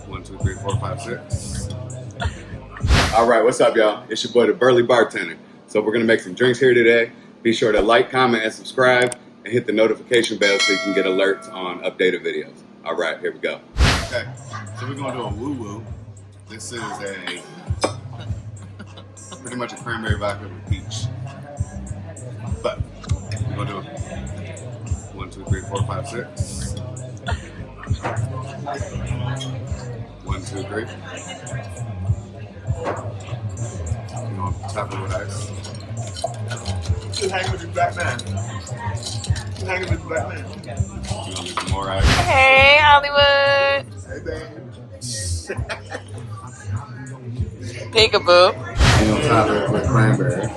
1, 2, 3, 4, 5, 6. All right, what's up, y'all? It's your boy, the Burly Bartender. So we're gonna make some drinks here today. Be sure to like, comment, and subscribe, and hit the notification bell so you can get alerts on updated videos. All right, here we go. Okay, so we're gonna do a woo-woo. This is pretty much a cranberry vodka with peach. But we're gonna do 1, 2, 3, 4, 5, 6. 1, 2, 3. You know, top it with ice. Just hanging with the black man. Just hanging with the black man. You gonna need some more ice? Hey, Hollywood. Hey, babe. Peekaboo. You gonna top it with cranberry.